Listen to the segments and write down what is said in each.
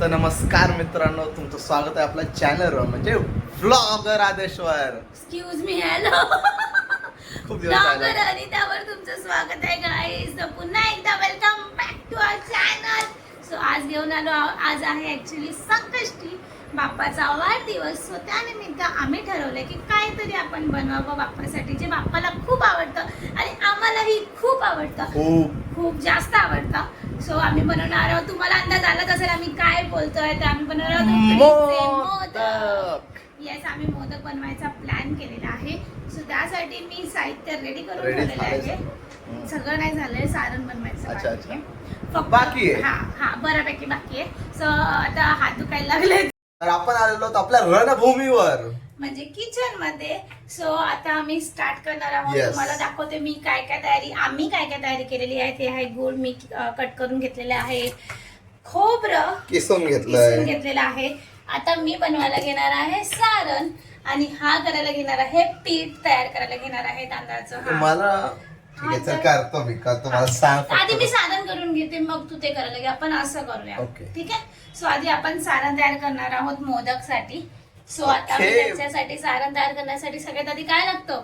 तर नमस्कार मित्रांनो, तुमचं स्वागत आहे आपल्या चॅनलवर म्हणजे vlogger Adeshwar. Excuse me, hello. खूप दिवस झाले. आणि त्यावर तुमचं स्वागत आहे गाईज. तर पुन्हा एकदा welcome back to our channel. So आज घेऊन आलो, आज आहे ऍक्च्युली संकष्टी, बाप्पाचा वाढदिवस. सो त्यानिमित्त आम्ही ठरवलं की काहीतरी आपण बनवावं बाप्पासाठी, जे बाप्पाला खूप आवडतं आणि आम्हालाही खूप आवडतं, खूप जास्त आवडतं. सो आम्ही बनवणार आहोत, तुम्हाला अंदाज आलाच असेल आम्ही काय बोलतोय. तर आम्ही बनवणार आहोत मोदक. येस, आम्ही मोदक बनवायचा प्लॅन केलेला आहे. सो त्यासाठी मी साहित्य रेडी करून ठेवलेलं आहे. सगळं नाही झालंय, सारण बनवायचं बाकी आहे. हा बऱ्यापैकी बाकी आहे. सो आता हात दुखायला लागले, तर आपण आलेलो आहोत आपल्या रणभूमीवर, म्हणजे किचन मध्ये. सो आता आम्ही स्टार्ट करणार आहोत. Yes. तुम्हाला दाखवते मी आम्ही काय काय तयारी केलेली आहे. ते आहे गुळ मी कट करून घेतलेले आहे, खोबरं किसून घेतलेलं आहे. आता मी बनवायला घेणार आहे सारण, आणि हा करायला घेणार आहे पीठ तयार करायला घेणार आहे तांदळाचं. मला करतो मला सांग. आधी मी सारण करून घेते, मग तू ते करायला घे. आपण असं करूया, ठीक आहे. सो आधी आपण सारण तयार करणार आहोत मोदक साठी. सो आता त्याच्यासाठी सारण तयार करण्यासाठी सगळ्यात आधी काय लागतं,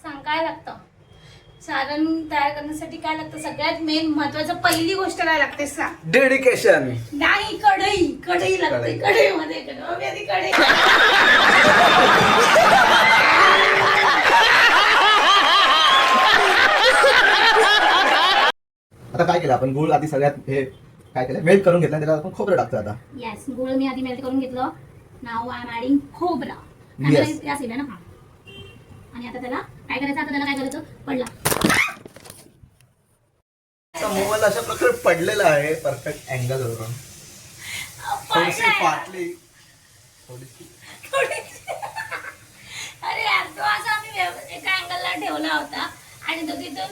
सांग काय लागतं? सारण तयार करण्यासाठी काय लागतं? सगळ्यात मेन महत्वाचं पहिली गोष्ट काय लागते सांग? डेडिकेशन. नाही, कढई लागते. कढईमध्ये कढई. आता काय केलं आपण? गुळ आधी सगळ्यात हे काय केलं, मेल्ट करून घेतलं, त्याला आपण खोबरं टाकतो आता. येस, गुळ मी आधी मेल्ट करून घेतलं. नाव आय एम ऍडिंग खोबरा. Yes. यास ना हा. आणि आता त्याला काय करायचं? आता त्याला काय करायचं? पडला मोबाईल अशा प्रकारे पडलेला आहे परफेक्ट अँगल वरून. थोडीशी फाटली. अरे यार, तो असा आम्ही एका अँगलला ठेवला होता आणि तो तिथून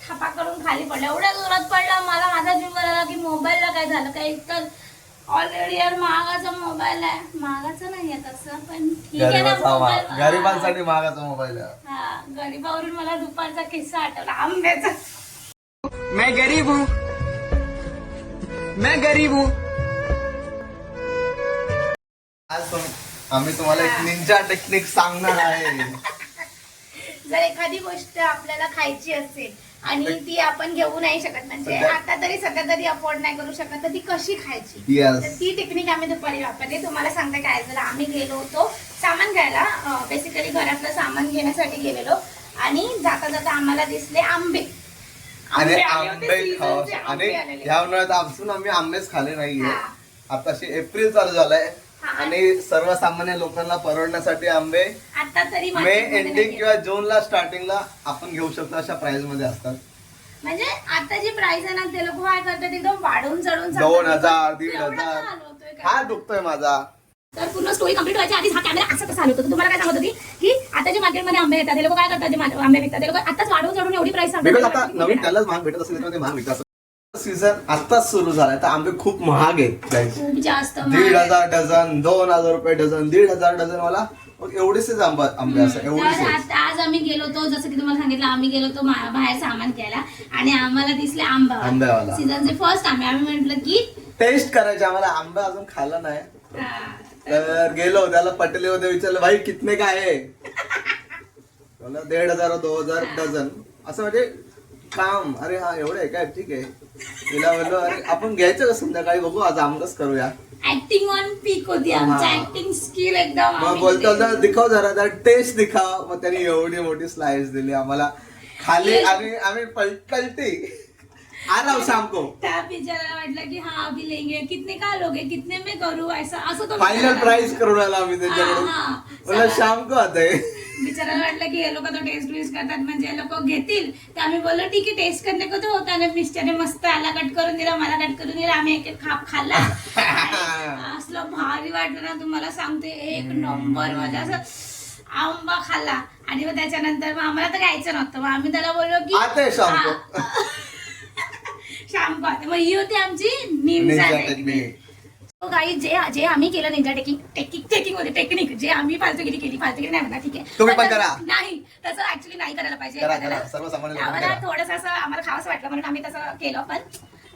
थापा करून खाली पडला. एवढ्या जोरात पडला, मला माझा जीव आला की मोबाईलला काय झालं काय. तर ऑलरेडी यार महागाचा मोबाईल आहे. महागाचा नाही आहे तसं, पण ठीक आहे ना. गरिबांसाठी महागाचा मोबाईल आहे. हा, गरीबावरून मला दुपारचा किस्सा आठवला आंब्याचा. मैं गरीब हूँ. आज आम्ही तुम्हाला एक निंजा टेक्निक सांगणार आहे. जर एखादी गोष्ट आपल्याला खायची असेल आणि ती आपण घेऊ नाही शकत, म्हणजे आता तरी सध्या तरी अफोर्ड नाही करू शकत, तर ती कशी खायची, तर ती टेक्निक आम्ही दुपारी वापरली. तुम्हाला सांगते काय झालं. आम्ही गेलो होतो सामान घ्यायला, बेसिकली घरातलं सामान घेण्यासाठी गेलेलो, आणि जाता जाता आम्हाला दिसले आंबे. आणि ह्या उन्हाळ्यात अजून आम्ही आंबेच खाले नाहीये. आताशी एप्रिल चालू झालाय आणि सर्वसामान्य लोकांना परवडण्यासाठी आंबे आता तरी मे एंडिंग किंवा जूनला स्टार्टिंगला आपण घेऊ शकतो, अशा प्राइस मध्ये असतात. म्हणजे आता जी प्राइस आहे ना, ते लोक काय करतात एकदम वाढवून चढून 2000 1500. हा दुखतोय माझा. तर पूर्ण स्टोरी कम्प्लीट व्हायची आधीच हा कॅमेरा असं कसं आलो होतं. तुम्हाला काय सांगत होती की आता जे मार्केटमध्ये आंबे येतात, ते लोक काय करतात, जे आंबे विकतात ते लोक आताच वाढवून चढून एवढी प्राइस सांगतात. आता नवीन त्यालाच महाग भेटत असेल तर ते महाग विकतात. सीझन आताच सुरू झालाय तर आंबे खूप महाग आहेत, खूप जास्त. 1500 डझन, 2000 रुपये डझन, 1500 डझन मला एवढेच आंबे असं एवढेच. आज आम्ही गेलो होतो, जसं की तुम्हाला सांगितलं, आम्ही गेलो होतो बाहेर सामान घ्यायला आणि आम्हाला दिसले आंबा. सीझनचे फर्स्ट आंबे. आम्ही म्हटलं की टेस्ट करायचे, आम्हाला आंबा अजून खाल्ला नाही. तर गेलो, त्याला पटले होते, विचारलं भाई कितने का आहे, 1500 2000 डझन असं. म्हणजे काम, अरे हा एवढं आहे काय, ठीक आहे. तिला म्हणलो अरे आपण घ्यायचं का संध्याकाळी, बघू आज आमरस करूया. ऍक्टिंग ऑन पीक होती आमची, ऍक्टिंग स्किल एकदम. मग बोलतो दिखाव जरा, टेस्ट दिखाव. मग त्यांनी एवढी मोठी स्लाइस दिली आम्हाला खाली, आणि आम्ही पलटी आ रहा हूं शाम को. त्या बिचारा वाटलं की हा अभी लेंगे, कितने का लोगे, कितने में करू, असं तो फायनल प्राइस करून आला आम्ही त्याच्याकडून. बोला शाम को आता है. बिचाराला वाटलं की हे लोक तो टेस्ट वेस्ट करतात, म्हणजे हे लोक घेतील. तर आम्ही बोललो ठीक आहे, टेस्ट करणे को तो होता. मिस्टरने मस्त आला कट करून दिला, मला कट करून दिला. आम्ही एक एक खाप खाल्ला. असलं भारी वाटलं ना, तुम्हाला सांगते, एक नंबर. माझ्या असं आंबा खाल्ला. आणि मग त्याच्यानंतर मग आम्हाला तर घ्यायचं नव्हतं, मग आम्ही त्याला बोललो की शाम को. मग ही होती आमची निंजा टेक्निक. काही जे आम्ही केलं निंजा टेक्निक होती, टेक्निक जे आम्ही फालतूगिरी केली नाही म्हणा, ठीक आहे, तुम्ही पण करा. नाही, तसं ऍक्च्युली नाही करायला पाहिजे. आम्हाला थोडंसं असं आम्हाला खावंसं वाटलं म्हणून आम्ही तसं केलं, पण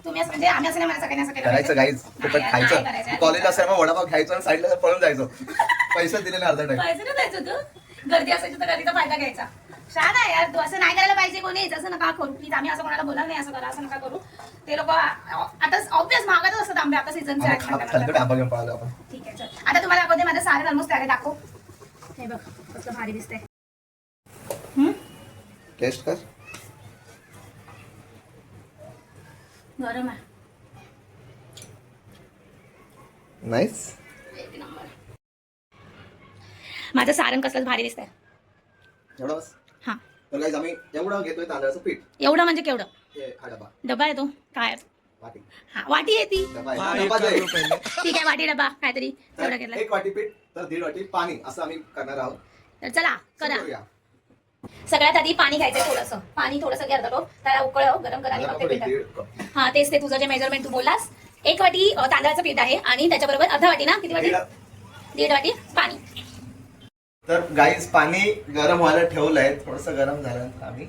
तुम्ही असं म्हणजे आम्ही असं नाही म्हणा सगळ्यांनी असं केलं करायचं पाहिजे. गाईज फुकट नाही, नाही खायचं करायचं. कॉलेजला असं मग वडापाव खायचो आणि साईडला पळून जायचो पैसे दिले ना अर्धा टाइम पैसे नाही द्यायचं तू गर्दी असायची तर गर्दीचा फायदा घ्यायचा. छान आहे यार, तू असं नाही करायला पाहिजे कोणी, असं नका करू प्लीज. आम्ही असं कोणाला बोला नाही असं करा असं नका करू. ते लोक आता ऑब्विस मागतच असतात आंबे आता सीझनचे थंड आंबा घेऊन पळालो आपण. ठीक आहे चल. आता तुम्हाला दाखवते माझं सारे ऑलमोस्ट तयारी दाखव. हे बघ कसलं भारी दिसतंय. टेस्ट कर. गरम आहे. नाईस. एक नंबर. माझं सारण कसलंच भारी दिसतंय. एवढं बस. हा तर गाईज आम्ही एवढं घेतोय तांदळाचं पीठ. एवढं म्हणजे केवढं? हे हा डबा डबा आहे तो काय? वाटी हा वाटी आहे ती. डबा आहे. डबा दे. ठीक आहे वाटी डबा काहीतरी तेवढं घेतलं. 1 वाटी पीठ तर 1.5 वाटी पाणी असं आम्ही करणार आहोत. तर चला करा. करूया. सगळ्यात आधी पाणी घ्यायचं थोडंसं. पाणी थोडंसं घ्या तो त्याला उकळव गरम करा आणि मग ते पीठ. 1.5 कप. हा तेच ते तुझं जे मेजरमेंट तू बोललास. 1 वाटी तांदळाचं पीठ आहे आणि त्याच्याबरोबर अर्धा वाटी ना किती वाटी? 1.5 वाटी पाणी. तर गाईज पाणी गरम व्हायला ठेवलंय. थोडंसं गरम झाल्यानंतर आम्ही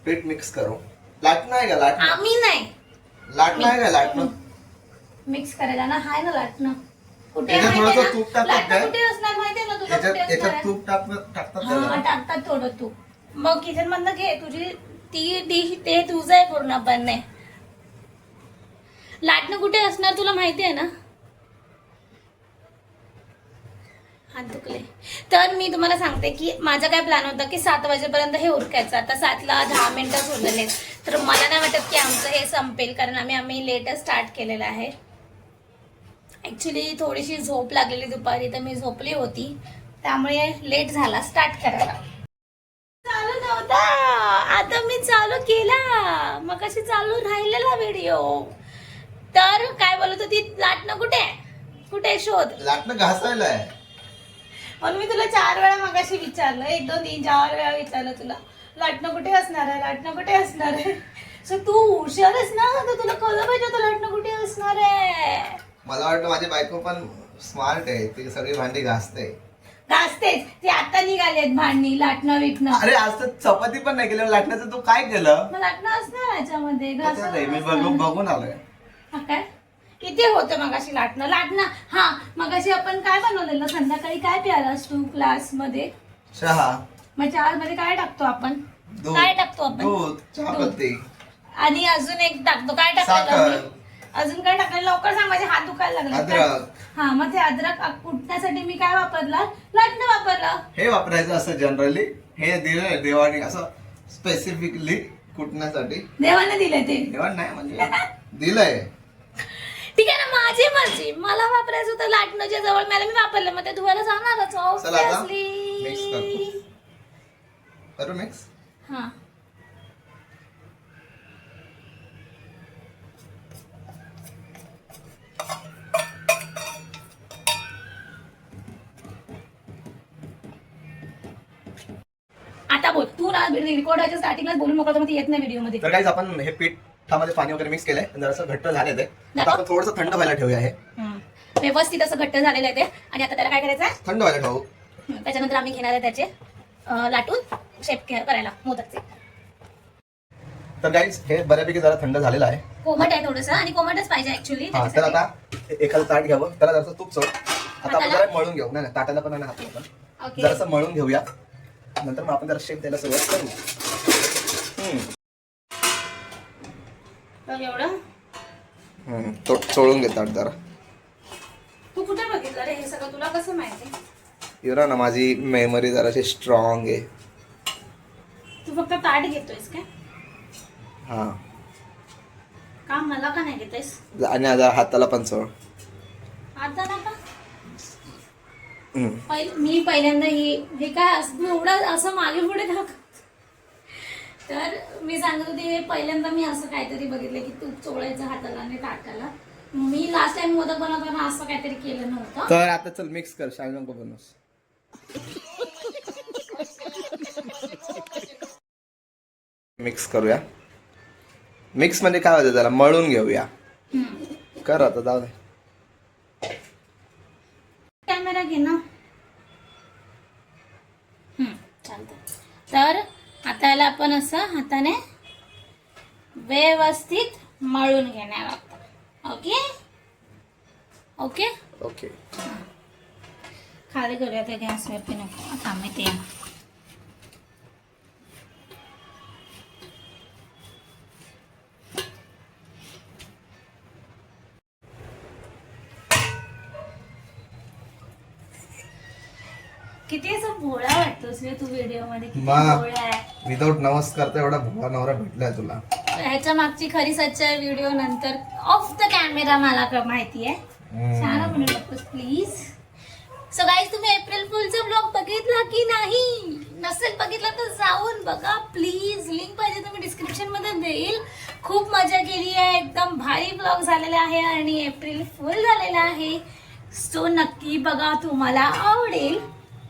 पीठ मिक्स करू. लाटणं आहे का लाटणं? आम्ही नाही लाटणं आहे का लाटणं? मिक्स करायला ना हाय ना लाटणं. कुठे याच्यात माहितीये थोडंसं ना? तूप टाकतात लाटणं काय? कुठे असणार माहितीये ना तुला? याच्यात कुठे असणार याच्यात आहे? तूप टाकतात हा का? टाकतात थोडं तूप. मग किचन मधनं घे तुझी ती डिश ते तुझं आहे पूर्णपणे. लाटणं कुठे असणार तुला माहिती आहे ना? हात दुखले. तर मी तुम्हाला सांगते की माझा काय प्लॅन होता की 7 वाजेपर्यंत हे उरकायचं. आता 7ला 10 मिनिटं उरलेले. तर मला नाही वाटत की आमचं हे संपेल कारण आम्ही लेटच स्टार्ट केलेलं आहे. ऍक्च्युली थोडीशी झोप लागलेली दुपारी तर मी झोपली होती त्यामुळे लेट झाला स्टार्ट करायला. चालू नव्हता आता मी चालू केला. मग कशी चालू राहिलेला व्हिडिओ. तर काय बोलत होती लाटणं कुठे कुठे शोध. लाटणं घासायला आहे. म्हणून मी तुला 4 वेळा मगाशी विचारलं. 1 2 3 4 वेळा विचारलं तुला लाटणं कुठे असणार आहे लाटणं कुठे असणार आहे. सो तू हुशारच ना तर तुला कळलं पाहिजे होतं लाटणं कुठे असणार आहे. मला वाटतं माझी बायको पण स्मार्ट आहे. ती सगळी भांडी घासते. घासतेच ते आता निघालेत भांडी लाटणं विकणं. अरे आज तर चपाती पण नाही केलं. लाटण्याचं तू काय केलं? मग लाटणं असणार याच्यामध्ये त्याच्यात आहे. मी बघून आलोय. हा काय किती होतं मगाशी लाटणं. हा मगाशी आपण काय बनवलेलं संध्याकाळी काय प्यालास तू क्लास मध्ये? चहा, मग चहा मध्ये काय टाकतो आपण? दूध, काय टाकतो आपण? दूध, चहापत्ती, आणि अजून एक टाकतो काय टाकलेलं साखर. मी? अजून काय टाकलं लवकर सांग माझे हात दुखायला लागले. अद्रक. हा मग ते अद्रक कुटण्यासाठी मी काय वापरलं? लाटणं वापरलं. हे वापरायचं असं जनरली. हे दिलंय देवाने असं स्पेसिफिकली कुटण्यासाठी. देवाने दिले ते. देवाने नाही म्हणजे दिलंय. ठीक आहे ना माझी मर्जी. मला वापरायचं होतं लाटणंच्या जवळ मला मी वापरलं मग ते धुवायला जाणारच चला आता obviously. मिक्स करतो. करू मिक्स. हा आता बोल तू ना रेकॉर्डाच्या स्टार्टिंगलाच बोलून मोकळं तर येत नाही व्हिडिओ मध्ये. तर गाईज आपण हे पीठामध्ये पाणी वगैरे मिक्स केलंय. जरासं घट्ट झाले ते. आता आपण थोडंसं थंड व्हायला ठेवूया. हे व्यवस्थित असं घट्ट झालेलं आहे ते. आणि आता त्याला काय करायचं आहे? थंड व्हायला ठेवू. त्याच्यानंतर आम्ही घेणार आहे त्याचे लाटून शेप करायला मोदकचे. तर गाईज हे बऱ्यापैकी जरा थंड झालेलं आहे. कोमट आहे थोडंसं आणि कोमटच पाहिजे ऍक्च्युली. हा तर आता एखादं ताट घ्यावं. त्याला जरासं तूप चोळ. आता आपण जरा मळून घेऊ. नाही ताटाला पण नाही हात आपण ओके जरासं मळून घेऊया. नंतर मग आपण जरा शेप द्यायला सुरुवात करू. तर एवढं चोळून घेतात जरा. तू कुठे बघितलं रे हे सगळं? तुला कसं माहिती? युरा ना माझी मेमरी जराशी स्ट्रॉंग आहे. तू फक्त ताट घेतोयस काय? हा का मला का नाही घेतोयस? आणि आता हाताला पण चोळ. आता ना का मी पहिल्यांदा हे काय असं एवढं असं मागे पुढे का? तर मी सांगत होते हे पहिल्यांदा मी असं काहीतरी बघितलं की तूप चोळायचं हाताला आणि ताटाला. मी लास्ट टाइम मोदक बनवताना असं काहीतरी केलं नव्हतं. तर आता चल मिक्स कर. शाळी नको बनवस. मिक्स करूया. मिक्स म्हणजे काय होतं त्याला मळून घेऊया. कर आता जाऊ दे. कॅमेरा घे ना. चालतं. तर आता याला आपण असं हाताने व्यवस्थित मळून घेणार आहोत. Okay okay okay. खाली करूया त्या गॅसवरती नको थांबते. किती असं भोळा वाटतोस रे तू व्हिडिओ मध्ये. किती मा. भोळा आहे. विदाऊट नमस्कार तर एवढा भोळा नवरा भेटलाय तुला. ह्याच्या मागची खरी सच्चाई व्हिडिओ नंतर ऑफ द कॅमेरा मला माहिती आहे. छान म्हणून नकोस प्लीज. सो गाईज तुम्ही एप्रिल फुलचा ब्लॉग बघितला की नाही? नसेल बघितला तर जाऊन बघा प्लीज. लिंक पाहिजे तुम्ही डिस्क्रिप्शन मध्ये देईल. खूप मजा केली आहे. एकदम भारी ब्लॉग झालेला आहे आणि एप्रिल फुल झालेला आहे. सो नक्की बघा तुम्हाला आवडेल.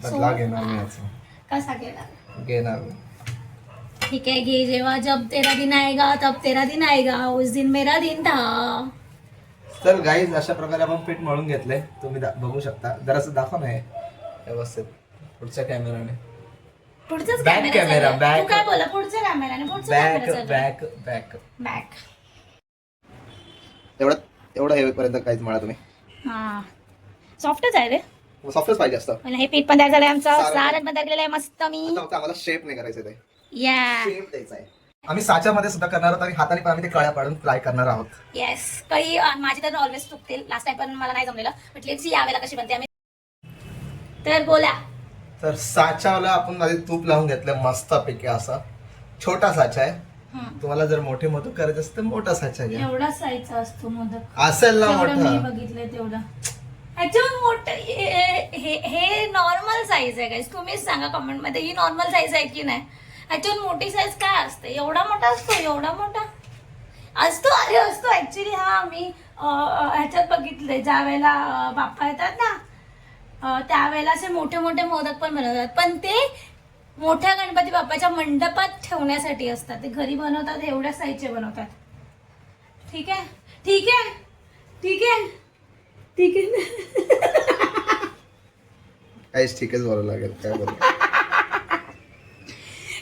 बदला घेणार मी याचा. कसा केला घेणार मी. ठीक है घे. जेव्हा जब तेरा दिन आएगा तब तेरा दिन आएगा उस दिन मेरा दिन था. तर गाईज अशा प्रकारे आपण पीठ मळून घेतलंय. तुम्ही बघू शकता. जरासं दाखव ना हे व्यवस्थित पुढच्या कॅमेराने. पुढचाच Back camera, back. तू काय बोला पुढच्या कॅमेराने पुढचा back camera back back. Back. एवढं हे पर्यंत काहीच मळा तुम्ही. हा सॉफ्टच आहे रे. सॉफ्टच पाहिजे असतं. मला हे पीठ पण तयार झालंय आमचं. सारण. सारण पण तयार केलेलं आहे मस्त मी. आता फक्त आम्हाला शेप नाही करायचं ते. या शेप द्यायचा आहे. आम्ही साच्यामध्ये सुद्धा करणार आहोत आणि हाताने पण आम्ही ते कळ्या पाडून फ्राय करणार आहोत. येस. काही माझी तर ऑलवेज चुकतील. लास्ट टाइम पण मला नाही जमलेलं. बट लेट्स सी यावेळेला कशी बनते आम्ही. तर बोला. तर साच्याला आपण आधी तूप लावून घेतलं मस्त पैकी. असा छोटा साचा आहे. तुम्हाला जर मोठे मोदक करायचे असते तर मोठा साचा घ्या. एवढा साईजचा असतो मोदक. असेल ना जेवढं मी मोठा. बघितलंय तेवढं. ह्याच्यावर मोठं हे नॉर्मल साईज आहे गाईस. तुम्हीच सांगा कमेंट मध्ये ही नॉर्मल साईज आहे की नाही. ह्याच्यावर मोठी साईज काय असते? एवढा मोठा असतो? एवढा मोठा असतो? अरे असतो ऍक्च्युली. हा मी ह्याच्यात बघितलंय ज्या वेळेला बाप्पा येतात ना त्यावेळेला असे मोठे मोठे मोदक पण बनवतात. पण ते मोठ्या गणपती बाप्पाच्या मंडपात ठेवण्यासाठी असतात. ते घरी बनवतात एवढ्या साईजचे बनवतात. ठीक आहे ठीक आहे ठीक आहे ठीक आहे. काहीच ठीकच बोलावं लागेल. काय बोल.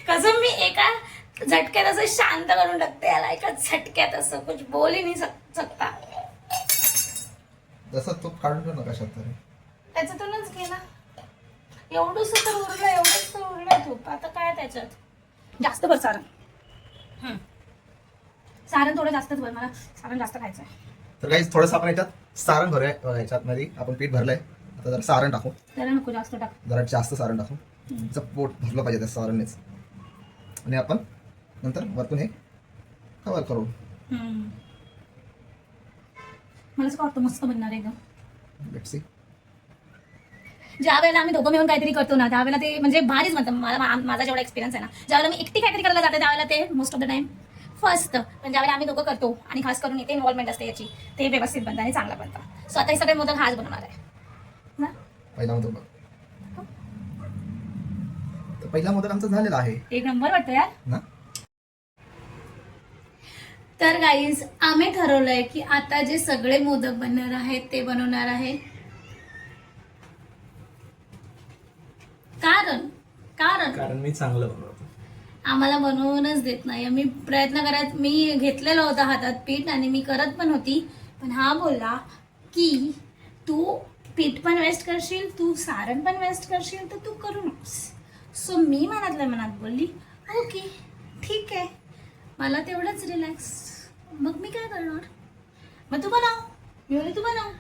कसं मी एका झटक्यात असं शांत करून टाकते याला. एका झटक्यात असं कुछ बोल ही नाही सकता. जसं तूप काढून ठेव ना कशात तरी. त्याच्यातूनच घे ना. एवढंच तर उरलं. एवढंच तर उरलंय तूप. आता काय त्याच्यात जास्त भर सारण. सारण थोडं जास्तच भर. मला सारण जास्त खायचं आहे. तर काही थोडंसं आपण याच्यात सारण भरूया. याच्यात मध्ये आपण पीठ भरलंय. आता जरा सारण टाकू. त्याला नको जास्त टाक. जरा जास्त सारण टाकू. त्याचं पोट भरलं पाहिजे त्या सारणनेच. आणि आपण नंतर वरतून हे कव्हर करू. मला असं वाटतं मस्त बनणार एकदम. Let's see. ज्या वेळेला आम्ही दोघं मिळून काहीतरी करतो ना त्यावेळेला ते म्हणजे भारीच बनतं. मला माझा जेवढा एक्सपिरियन्स आहे ना ज्यावेळेला मी एकटी काहीतरी करायला जाते त्यावेळेला ते most of the time first. पण ज्यावेळेला आम्ही दोघं करतो आणि खास करून इथे इन्व्हॉल्वमेंट असते याची ते व्यवस्थित बनतं आणि चांगलं बनतं. सो आता हे सगळे मोदक हाच बनवणार आहे ना. पहिला मोदक बघ. तर पहिला मोदक आमचा झालेला आहे. एक नंबर वाटतं यार ना. तर गाईज आम्ही ठरवलंय की आता जे सगळे मोदक बनणार आहेत ते बनवणार आहे. कारण मी चांगलं बनवतो. आम्हाला बनवूनच देत नाही. मी प्रयत्न करत मी घेतलेलं होतं हातात पीठ आणि मी करत पण होती. पण हा बोलला की तू पीठ पण वेस्ट करशील तू सारण पण वेस्ट करशील तर तू करू नकोस. सो मी मनातल्या मनात बोलली ओके ठीक आहे. मला तेवढंच रिलॅक्स. मग मी काय करणार. मग तू बनव. मी बोलली तू बनव.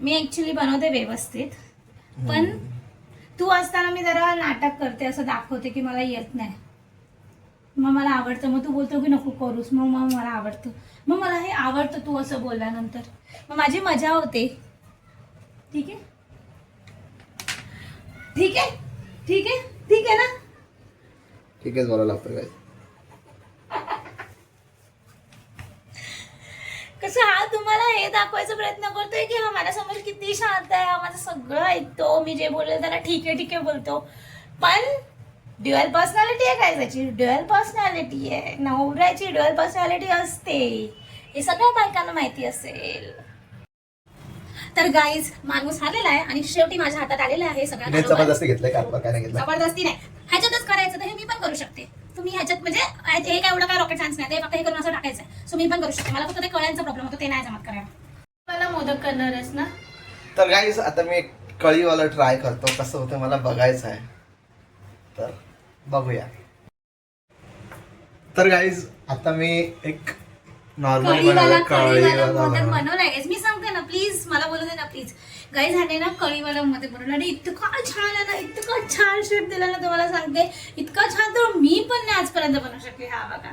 मी ऍक्च्युली बनवते व्यवस्थित. पण तू असताना मी जरा नाटक करते. असं दाखवते की मला येत नाही. मग मला आवडतं. मग तू बोलतो की नको करूस. मग मला आवडतं. मग मला हे आवडतं तू असं बोलल्यानंतर. मग माझी मजा होते. ठीक आहे ठीक आहे ठीक आहे ठीक आहे ना. ठीकच बोलायला लागतं काय. कसं हा तुम्हाला हे दाखवायचा प्रयत्न करतोय की हा माझ्यासमोर किती शांत आहे. हा माझं सगळं ऐकतो. मी जे बोलले त्याला ठीक आहे बोलतो. पण ड्युअल पर्सनॅलिटी आहे काय त्याची. ड्युअल पर्सनॅलिटी आहे. नवऱ्याची ड्युअल पर्सनॅलिटी असते. हे सगळ्या बायकांना माहिती असेल. तर गाईज माणूस आलेला आहे आणि शेवटी माझ्या हातात आलेला आहे सगळ्या. जबरदस्ती घेतलंय का काय नाही घेतलं. जबरदस्ती नाही. ह्याच्यातच करायचं तर हे मी पण करू शकते. तुम्ही ह्याच्यात म्हणजे हे काय एवढं काय रॉकेट सायन्स नाही, ते फक्त हे करून असं टाकायचं आहे. सो मी पण करू शकते. मला फक्त ते कळ्यांचा प्रॉब्लेम होतो, ते नाही जमत करायला. मला मोदक करणार आहेस ना? तर गाईज आता मी एक कळीवाला ट्राय करतो, कसं होतं मला बघायचं आहे. तर बघूया. तर गाईज आता मी एक नॉर्मल कळीवाला कळीवाला मोदक बनवलाय गाईज. मी सांगते ना, प्लीज मला बोलू दे ना प्लीज. गाईज ह्याने ना कळीवाला मोदक बनवला आणि इतका छान आहे ना, इतका छान शेप दिला ना, तुम्हाला सांगते इतका छान तर मी पण नाही आजपर्यंत बनवू शकले. हा बघा,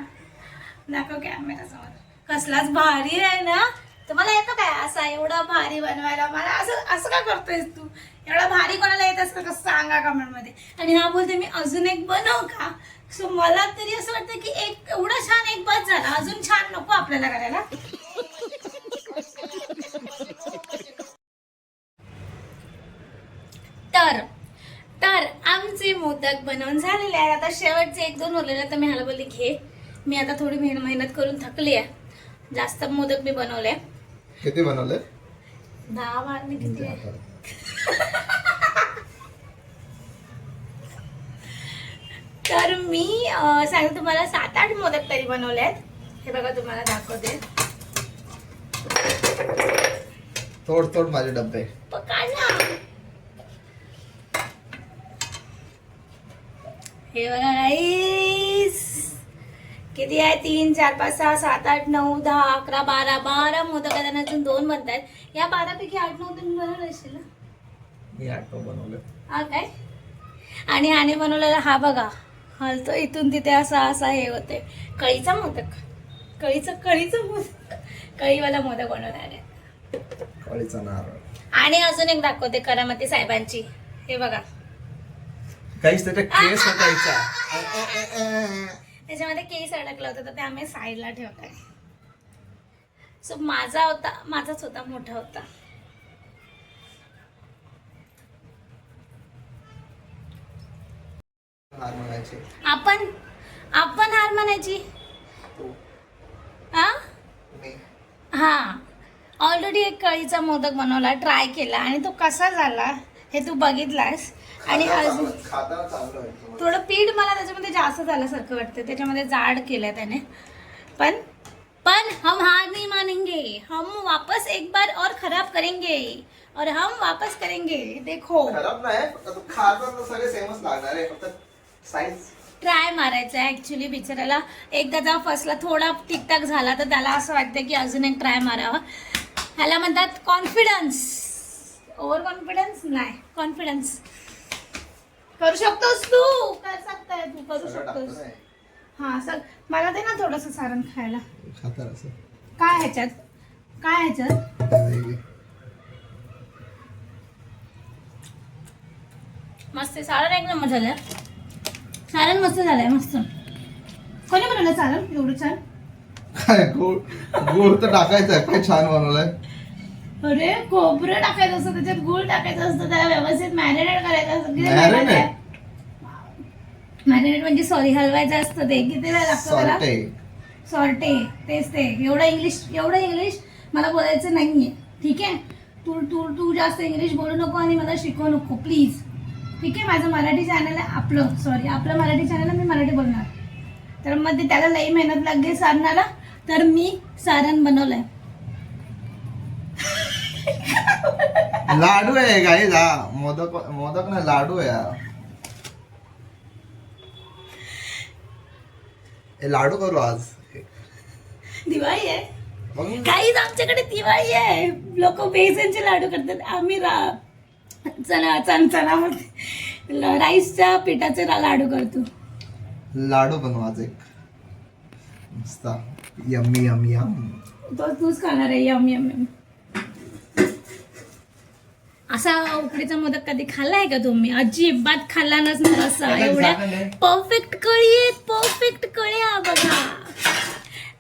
दाखव कॅमेरा समोर. कसलाच भारी आहे ना. तुम्हाला येतं काय असा एवढा भारी बनवायला? मला असं असं का करतोयस तू? एवढा भारी कोणाला येत असतं कसं सांगा कमेंट मध्ये. आणि हा बोलते मी अजून एक बनव का? सो मला तरी असं वाटतं की एक एवढा छान एक बस झाला, अजून छान नको आपल्याला करायला. तर आमचे मोदक बनवून झालेले आहेत. आता शेवटचे 1-2 उरलेले, तर मी ह्याला बोलली घे. मी आता थोडी मेहनत करून थकली आहे. जास्त मोदक मी बनवले. किती बनवले? 10 मी किती आहे? तर मी सांगते तुम्हाला 7-8 मोदक तरी बनवले आहेत. हे बघा तुम्हाला दाखवते. तोड माझे डब्बे. पकाड ना. हे बघा गाईस, किती आहे? 3, 4, 5, 6, 7, 8, 9, 10, 11, 12 मोदक आहेत. अजून 2 बनतायत. या 12 पैकी 8-9 तुम्ही बनवले असेल ना? मी 8 बनवले. हा काय? आणि ह्याने बनवलेला हा बघा, हलतो इथून तिथे असा हे होते. कळीचा मोदक, कळीचं मोदक, कळीवाला मोदक बनवणार आहे. कळीचा नारळ. आणि अजून एक दाखवते करामती साहेबांची. हे बघा, काहीच त्याच्या केस हटायचा. त्याच्यामध्ये केस अडकला होता, तर ते आम्ही साईडला ठेवलाय. सो माझाच होता, मोठा होता. हार म्हणायचे. आपण हार म्हणायची. हा ऑलरेडी एक कळीचा मोदक बनवला, ट्राय केला, आणि तो कसा झाला हे तू बघितलास. आणि अजून थोडं पीठ मला त्याच्यामध्ये जास्त झाल्यासारखं वाटतं, त्याच्यामध्ये जाड केलं त्याने. पण हम हार नहीं मानेंगे, हम वापस एक बार और खराब करेंगे और हम वापस करेंगे. देखो खराब नाही, खाताना सगळे सेमच लागणार आहे, फक्त साईज ट्राय मारायचं आहे ऍक्च्युली बिचारायला. एकदा जेव्हा फसला, थोडा ठीकठाक झाला, तर त्याला असं वाटतं की अजून एक ट्राय मारावा. ह्याला म्हणतात कॉन्फिडन्स. ओव्हर कॉन्फिडन्स नाही, कॉन्फिडन्स. करू शकतोस तू, कर सकताय तू, करू शकतोस. हा सर, मला दे ना थोडंसं सारण खायला. काय ह्याच्यात मस्त सारण एक नंबर झालं. सारण मस्त झालंय, मस्त. कोणी बनवलं सारण एवढं छान? काय गुळ तर टाकायचं आहे. काय छान बनवलंय. अरे खोबरं टाकायचं असतं, त्याच्यात गुळ टाकायचं असतं, त्याला व्यवस्थित मॅरिनेट करायचं असतं. मॅरिनेट म्हणजे सॉरी, हलवायचं असतं. ते किती वेळ लागतो त्याला? सॉर्टे. तेच ते. एवढं इंग्लिश मला बोलायचं नाहीये, ठीक आहे? तू जास्त इंग्लिश बोलू नको आणि मला शिकवू नको प्लीज, ठीक आहे? माझं मराठी चॅनल आहे, आपलं मराठी चॅनल आहे, मी मराठी बोलणार. तर मग ते त्याला लई मेहनत लागली सारणाला, तर मी सारण बनवलंय. लाडू आहे गाईज. हा मोदक ना, लाडू आहे. लाडू करू आज. दिवाळी आहे काहीच, आमच्याकडे दिवाळी आहे. लोक बेसनचे लाडू करतात, आम्ही चणामध्ये राईसच्या पिठाचे लाडू करतो. लाडू बनवू आज एक मस्त. Yummy yummy yum. तूच खाणार आहे. Yum yum yum. असा उकडीचा मोदक कधी खाल्लाय का तुम्ही? अजिबात खाल्ला नसणार असा. एवढ्या परफेक्ट कळी आहेत, परफेक्ट कळ्या बघा.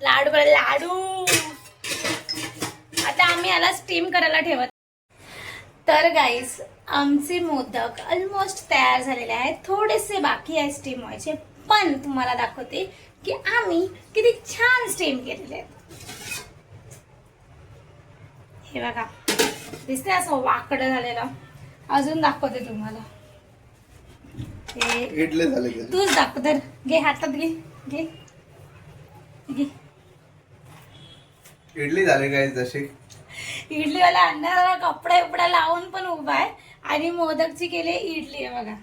लाडू आता आम्ही याला स्टीम करायला ठेवत. तर गाईस, आमचे मोदक ऑलमोस्ट तयार झालेले आहेत. थोडेसे बाकी आहे स्टीम व्हायचे, पण तुम्हाला दाखवते की आम्ही किती छान स्टीम केलेले आहेत. हे बघा, दिसते असं वाकडं झालेलं. अजून दाखवते तुम्हाला. हे इडले झाले. तूच दाखव तर. घे हातात घे घे घे. इडली झाली काय जशी. इडलीवाला अण्णा कपडा बिपडा लावून पण उभा आहे आणि मोदकची केली इडली आहे बघा.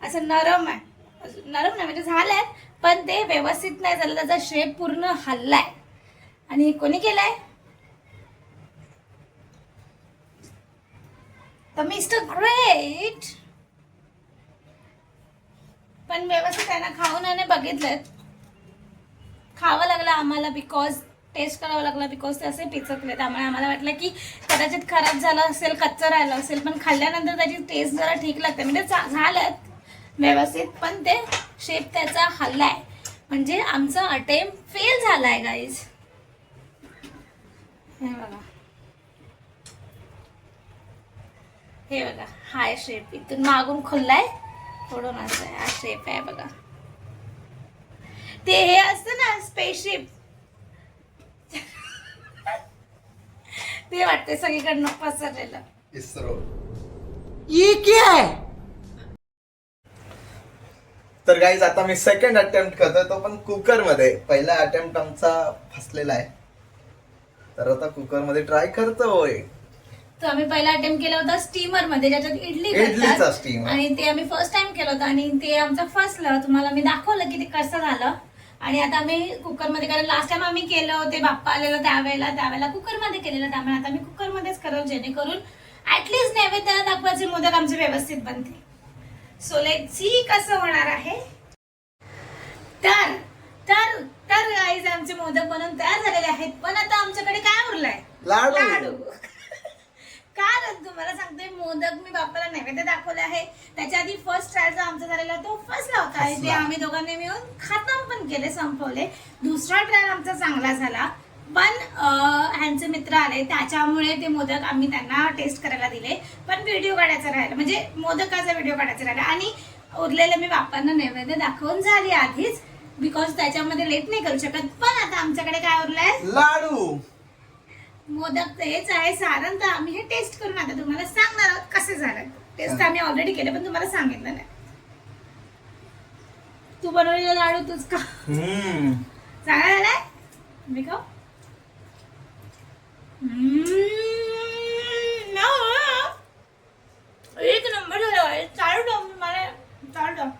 असं नरम आहे, नरम नाही म्हणजे झालंय पण ते व्यवस्थित नाही झालं, त्याचा शेप पूर्ण हल्लाय. आणि कोणी केलाय तर मिस्टर ग्रेट. पण व्यवस्थित आहे ना, खाऊन आणि बघितलं, खावं लागलं आम्हाला बिकॉज टेस्ट करावं लागला बिकॉज ते असे पिचकले. त्यामुळे आम्हाला वाटलं की कदाचित खराब झालं असेल, कच्चं राहिलं असेल, पण खाल्ल्यानंतर त्याची टेस्ट जरा ठीक लागते. म्हणजे झालं व्यवस्थित पण ते शेप त्याचा हल्लाय, म्हणजे आमचा अटेम्प्ट फेल झालाय गाईज. हे बघा, हे बघा, हाय शेप इथून मागून खुललाय, थोडं असं आहे, हा शेप आहे बघा. ते हे असतं ना स्पेसशिप, ते वाटते सगळीकडनं पसरलेलं. इस्रो. ये क्या है? तर गाईज आता मी सेकंड अटेम्प्ट करतोय, तो पण कुकर मध्ये. पहिला अटेम्प्ट आमचा फसलेला आहे, तर आता कुकर मध्ये ट्राय करतोय. तर आम्ही पहिला अटेम्प्ट केला होता स्टीमर मध्ये, ज्याच्यात इडली इडलीचा करतात. स्टीमर. आणि ते आम्ही फर्स्ट टाइम केलं होतं आणि ते आमचं फसलं. तुम्हाला मी दाखवलं की ते कसं झालं. आणि आता आम्ही कुकर मध्ये, कारण लास्ट टाइम आम्ही केलं होते बाप्पा आलेलं त्यावेळेला कुकर मध्ये केलेलं, त्यामुळे आता मी कुकर मध्येच करल, जेणेकरून ऍटलीस्ट नैवेद्याला दाखवायचे मोदक आमचे व्यवस्थित बनतील. सो लेट्स सी कसं होणार आहे. तर तर तर गाईज आमचे मोदक बनवून तयार झालेले आहेत. पण आता आमच्याकडे काय उरलंय? लाडू. कारण तुम्हाला सांगते, मोदक मी बाप्पाला नैवेद्य दाखवले आहे. त्याच्या आधी फर्स्ट ट्रायल जो आमचा झालेला तो फसला होता, आणि ते आम्ही दोघांनी मिळून खतम पण केले, संपवले. दुसरा ट्रायल आमचा चांगला झाला, पण ह्यांचे मित्र आले त्याच्यामुळे ते मोदक आम्ही त्यांना टेस्ट करायला दिले. पण व्हिडिओ काढायचा राहिला, म्हणजे मोदकाचा व्हिडिओ काढायचा राहिला. आणि उरलेले मी बाप्पांना नैवेद्य दाखवून झाली आधीच, बिकॉज त्याच्यामध्ये लेट नाही करू शकत. पण आता आमच्याकडे काय उरलंय? लाडू. मोदक हेच आहे, सारण तर आम्ही हे टेस्ट करून आता तुम्हाला सांगणार आहोत कसे झालं. टेस्ट आम्ही ऑलरेडी केले, पण तुम्हाला सांगितलं नाही. तू बनवलेला लाडू तूच का चांगला झालाय? मी खाऊ? एक नंबर झाला. चालू मला चालू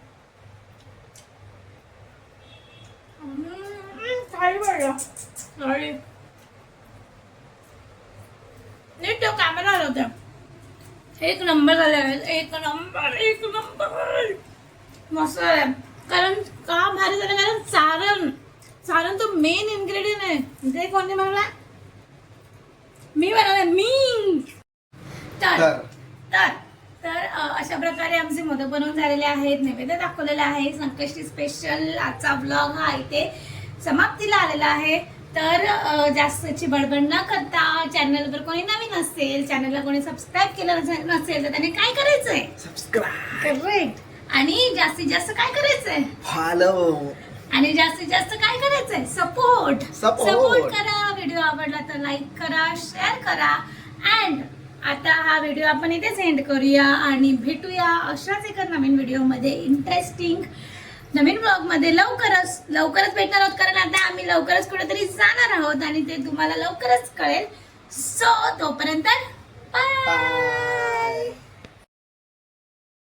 सॉरी नीट तो कॅमेरा होता. एक नंबर झाला, एक नंबर, एक नंबर मस्त आहे. कारण का भारी झालं, कारण सारण तो मेन इन्ग्रेडियंट आहे. ते कोणी बनवला? मी बनवला, मी. तर अशा प्रकारे आमचे मोदक बनवून झालेले आहेत, नैवेद्य दाखवलेले आहे. संकष्टी स्पेशल आजचा ब्लॉग हा इथे समाप्तीला आलेला आहे. तर जास्तची बडबड न करता, चॅनलवर कोणी नवीन असेल, चॅनलला कोणी सबस्क्राईब केलं नसेल तर त्याने काय करायचंय? सबस्क्राईब. करेक्ट. आणि जास्तीत जास्त काय करायचंय? फॉलो. आणि जास्तीत जास्त काय करायचंय? सपोर्ट करा. व्हिडिओ आवडला तर लाईक करा, शेअर करा. अँड आता हा व्हिडिओ आपण इथेच एंड करूया आणि भेटूया अशाच एका नवीन व्हिडिओमध्ये, इंटरेस्टिंग नवीन ब्लॉग मध्ये लवकरच भेटणार आहोत. कारण आता आम्ही लवकरच कुठेतरी जाणार आहोत आणि ते तुम्हाला लवकरच कळेल. सो तोपर्यंत बाय.